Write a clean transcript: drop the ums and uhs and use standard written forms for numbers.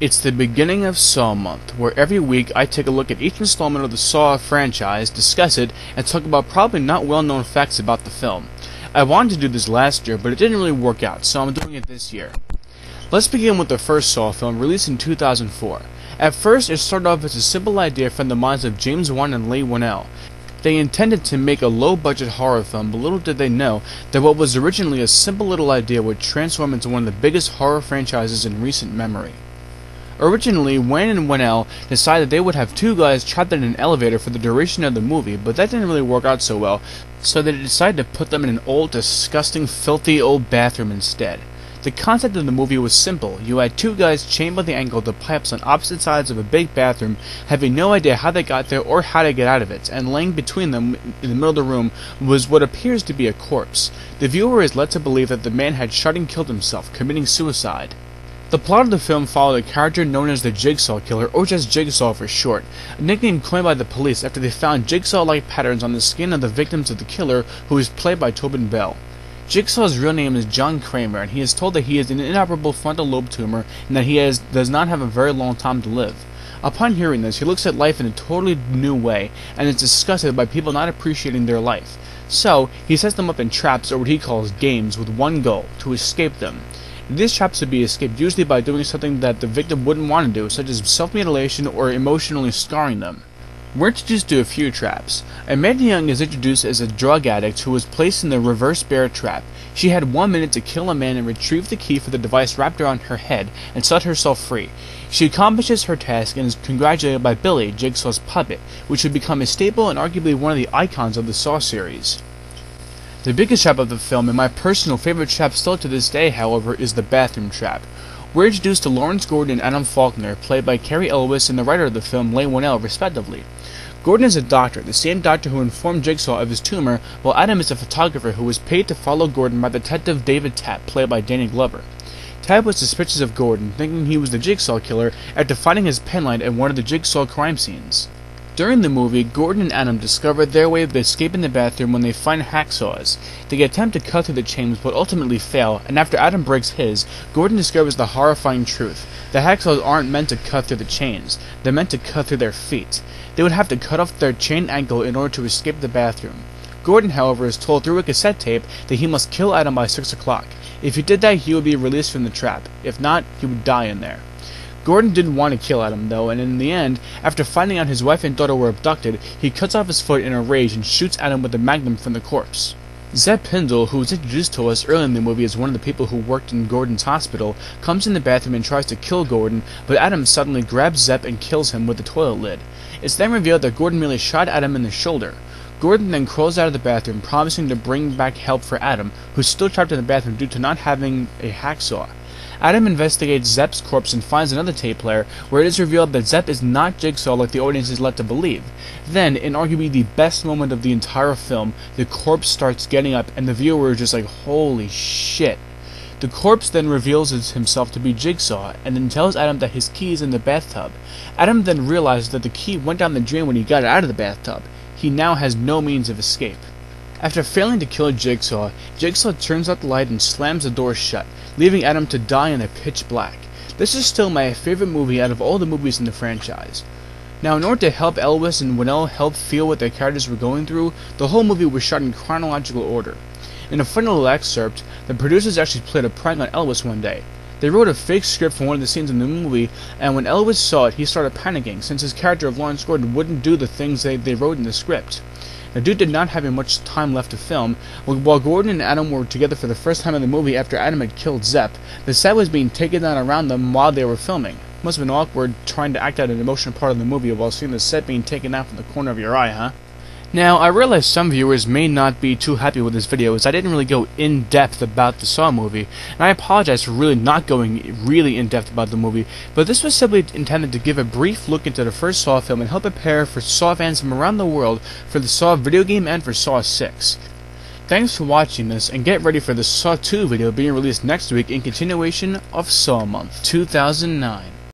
It's the beginning of Saw Month, where every week I take a look at each installment of the Saw franchise, discuss it, and talk about probably not well-known facts about the film. I wanted to do this last year, but it didn't really work out, so I'm doing it this year. Let's begin with the first Saw film, released in 2004. At first, it started off as a simple idea from the minds of James Wan and Leigh Whannell. They intended to make a low-budget horror film, but little did they know that what was originally a simple little idea would transform into one of the biggest horror franchises in recent memory. Originally, Wan and Whannell decided they would have two guys trapped in an elevator for the duration of the movie, but that didn't really work out so well, so they decided to put them in an old, disgusting, filthy old bathroom instead. The concept of the movie was simple. You had two guys chained by the ankle to pipes on opposite sides of a big bathroom, having no idea how they got there or how to get out of it, and laying between them in the middle of the room was what appears to be a corpse. The viewer is led to believe that the man had shot and killed himself, committing suicide. The plot of the film followed a character known as the Jigsaw Killer, or just Jigsaw for short, a nickname coined by the police after they found jigsaw-like patterns on the skin of the victims of the killer, who is played by Tobin Bell. Jigsaw's real name is John Kramer, and he is told that he has an inoperable frontal lobe tumor and that he does not have a very long time to live. Upon hearing this, he looks at life in a totally new way, and is disgusted by people not appreciating their life. So, he sets them up in traps, or what he calls games, with one goal: to escape them. These traps would be escaped usually by doing something that the victim wouldn't want to do, such as self-mutilation or emotionally scarring them. We're introduced to a few traps. Amanda Young is introduced as a drug addict who was placed in the reverse bear trap. She had 1 minute to kill a man and retrieve the key for the device wrapped around her head and set herself free. She accomplishes her task and is congratulated by Billy, Jigsaw's puppet, which would become a staple and arguably one of the icons of the Saw series. The biggest trap of the film, and my personal favorite trap still to this day, however, is the bathroom trap. We're introduced to Lawrence Gordon and Adam Faulkner, played by Cary Elwes and the writer of the film, Leigh Whannell, respectively. Gordon is a doctor, the same doctor who informed Jigsaw of his tumor, while Adam is a photographer who was paid to follow Gordon by Detective David Tapp, played by Danny Glover. Tapp was suspicious of Gordon, thinking he was the Jigsaw Killer after finding his penlight at one of the Jigsaw crime scenes. During the movie, Gordon and Adam discover their way of escaping the bathroom when they find hacksaws. They attempt to cut through the chains but ultimately fail, and after Adam breaks his, Gordon discovers the horrifying truth. The hacksaws aren't meant to cut through the chains, they're meant to cut through their feet. They would have to cut off their chained ankle in order to escape the bathroom. Gordon, however, is told through a cassette tape that he must kill Adam by 6 o'clock. If he did that, he would be released from the trap. If not, he would die in there. Gordon didn't want to kill Adam, though, and in the end, after finding out his wife and daughter were abducted, he cuts off his foot in a rage and shoots Adam with a magnum from the corpse. Zeb Pindell, who was introduced to us early in the movie as one of the people who worked in Gordon's hospital, comes in the bathroom and tries to kill Gordon, but Adam suddenly grabs Zeb and kills him with the toilet lid. It's then revealed that Gordon merely shot Adam in the shoulder. Gordon then crawls out of the bathroom, promising to bring back help for Adam, who's still trapped in the bathroom due to not having a hacksaw. Adam investigates Zeb's corpse and finds another tape player, where it is revealed that Zeb is not Jigsaw like the audience is led to believe. Then, in arguably the best moment of the entire film, the corpse starts getting up and the viewer is just like, holy shit. The corpse then reveals himself to be Jigsaw, and then tells Adam that his key is in the bathtub. Adam then realizes that the key went down the drain when he got it out of the bathtub. He now has no means of escape. After failing to kill Jigsaw, Jigsaw turns out the light and slams the door shut, leaving Adam to die in the pitch black. This is still my favorite movie out of all the movies in the franchise. Now, in order to help Elwes and Whannell help feel what their characters were going through, the whole movie was shot in chronological order. In a funny little excerpt, the producers actually played a prank on Elwes one day. They wrote a fake script for one of the scenes in the movie, and when Elwes saw it, he started panicking, since his character of Lawrence Gordon wouldn't do the things they wrote in the script. The dude did not have much time left to film. While Gordon and Adam were together for the first time in the movie after Adam had killed Zeb, the set was being taken down around them while they were filming. Must have been awkward trying to act out an emotional part of the movie while seeing the set being taken down from the corner of your eye, huh? Now, I realize some viewers may not be too happy with this video, as I didn't really go in-depth about the Saw movie, and I apologize for really not going really in-depth about the movie, but this was simply intended to give a brief look into the first Saw film and help prepare for Saw fans from around the world for the Saw video game and for Saw 6. Thanks for watching this, and get ready for the Saw 2 video being released next week in continuation of Saw Month 2009.